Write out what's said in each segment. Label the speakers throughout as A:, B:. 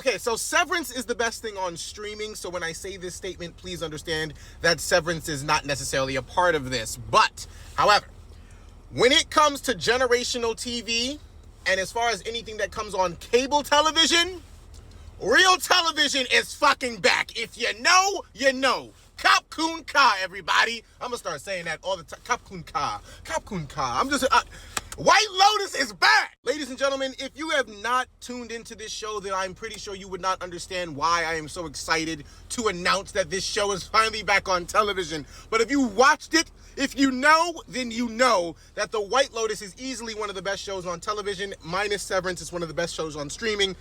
A: Okay, so Severance is the best thing on streaming, so when I say this statement, please understand that Severance is not necessarily a part of this. But, however, when it comes to generational TV, and as far as anything that comes on cable television, real television is fucking back. If you know, you know. Kap Kun Ka, everybody. I'm gonna start saying that all the time. Kap Kun Ka. Kap Kun Ka. I'm just... White Lotus is back! Ladies and gentlemen, if you have not tuned into this show, then I'm pretty sure you would not understand why I am so excited to announce that this show is finally back on television. But if you watched it, if you know, then you know that The White Lotus is easily one of the best shows on television, minus Severance. It's one of the best shows on streaming.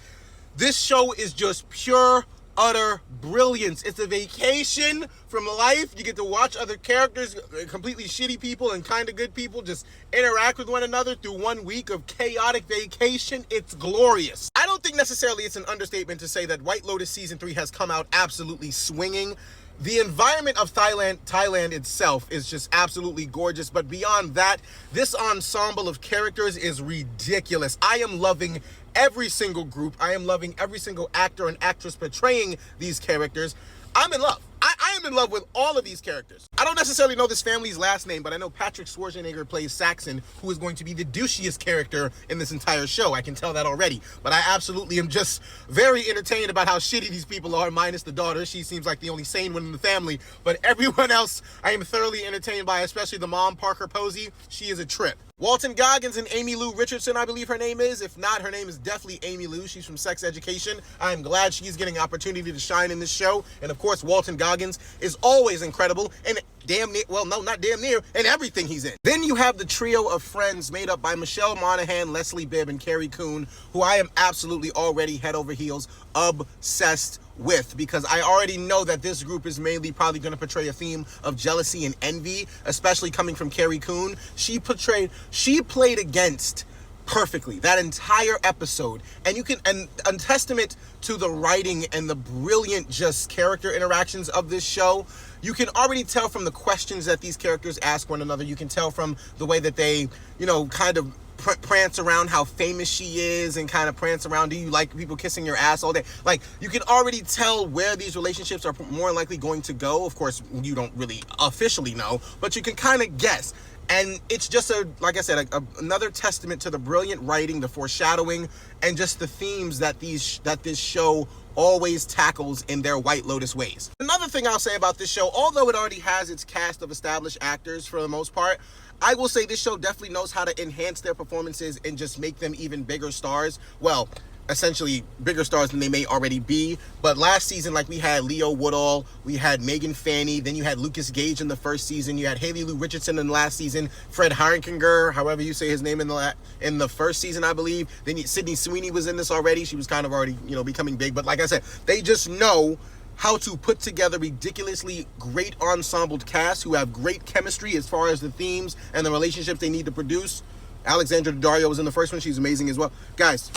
A: This show is just pure, utter brilliance. It's a vacation from life. You get to watch other characters, completely shitty people and kind of good people, just interact with one another through 1 week of chaotic vacation. It's glorious. I don't think necessarily it's an understatement to say that White Lotus Season 3 has come out absolutely swinging. The environment of Thailand itself is just absolutely gorgeous. But beyond that, this ensemble of characters is ridiculous. I am loving every single group. I am loving every single actor and actress portraying these characters. I'm in love. I am in love with all of these characters. I don't necessarily know this family's last name, but I know Patrick Schwarzenegger plays Saxon, who is going to be the douchiest character in this entire show. I can tell that already. But I absolutely am just very entertained about how shitty these people are, minus the daughter. She seems like the only sane one in the family. But everyone else I am thoroughly entertained by, especially the mom, Parker Posey. She is a trip. Walton Goggins and Amy Lou Richardson, I believe her name is. If not, her name is definitely Amy Lou. She's from Sex Education. I am glad she's getting an opportunity to shine in this show. And of course, Walton Goggins is always incredible and damn near, well, no, not damn near, in everything he's in. Then you have the trio of friends made up by Michelle Monaghan, Leslie Bibb, and Carrie Coon, who I am absolutely already head over heels obsessed with, because I already know that this group is mainly probably going to portray a theme of jealousy and envy, especially coming from Carrie Coon. She played against perfectly that entire episode, and you can, and a testament to the writing and the brilliant just character interactions of this show. You can already tell from the questions that these characters ask one another. You can tell from the way that they, you know, kind of prance around how famous she is, and kind of prance around, do you like people kissing your ass all day? Like, you can already tell where these relationships are more likely going to go. Of course, you don't really officially know, but you can kind of guess. And it's just like I said, another testament to the brilliant writing, the foreshadowing, and just the themes that this show always tackles in their White Lotus ways. Another thing I'll say about this show, although it already has its cast of established actors for the most part, I will say this show definitely knows how to enhance their performances and just make them even bigger stars. Well, essentially bigger stars than they may already be. But last season, like, we had Leo Woodall, we had Megan Fanny, then you had Lucas Gage in the first season, you had Haley Lou Richardson in the last season, Fred Harkinger, however you say his name, in the first season, I believe. Then Sydney Sweeney was in this already. She was kind of already, you know, becoming big. But like I said, they just know how to put together ridiculously great ensembled casts who have great chemistry as far as the themes and the relationships they need to produce. Alexandra Daddario was in the first one. She's amazing as well. Guys,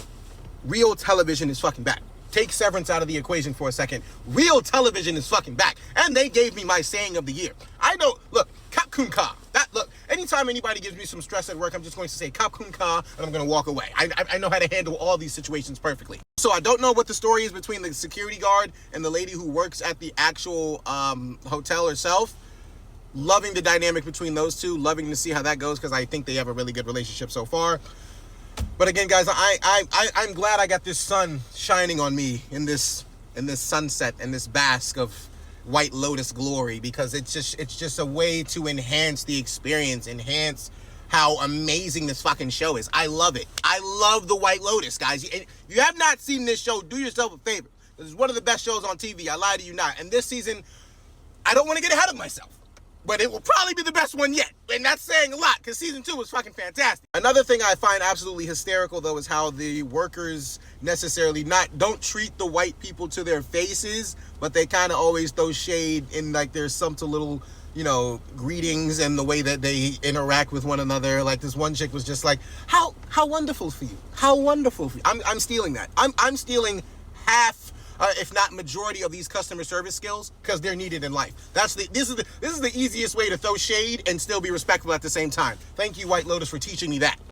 A: real television is fucking back. Take Severance out of the equation for a second. Real television is fucking back. And they gave me my saying of the year. I know, look, Kap Kun Ka. Look, anytime anybody gives me some stress at work, I'm just going to say Kap Kun Ka, and I'm going to walk away. I know how to handle all these situations perfectly. So I don't know what the story is between the security guard and the lady who works at the actual hotel herself. Loving the dynamic between those two. Loving to see how that goes, because I think they have a really good relationship so far. But again, guys, I'm glad I got this sun shining on me in this sunset and this bask of White Lotus glory, because it's just a way to enhance the experience, enhance how amazing this fucking show is. I love it. I love the White Lotus, guys. If you have not seen this show, do yourself a favor. This is one of the best shows on TV. I lie to you not. And this season, I don't want to get ahead of myself, but it will probably be the best one yet. And that's saying a lot, because season 2 was fucking fantastic. Another thing I find absolutely hysterical, though, is how the workers necessarily don't treat the white people to their faces, but they kind of always throw shade in, like, there's some little, you know, greetings and the way that they interact with one another. Like, this one chick was just like, how wonderful for you. How wonderful for you. I'm stealing that. I'm stealing half, if not majority, of these customer service skills, because they're needed in life. This is the easiest way to throw shade and still be respectful at the same time. Thank you, White Lotus, for teaching me that.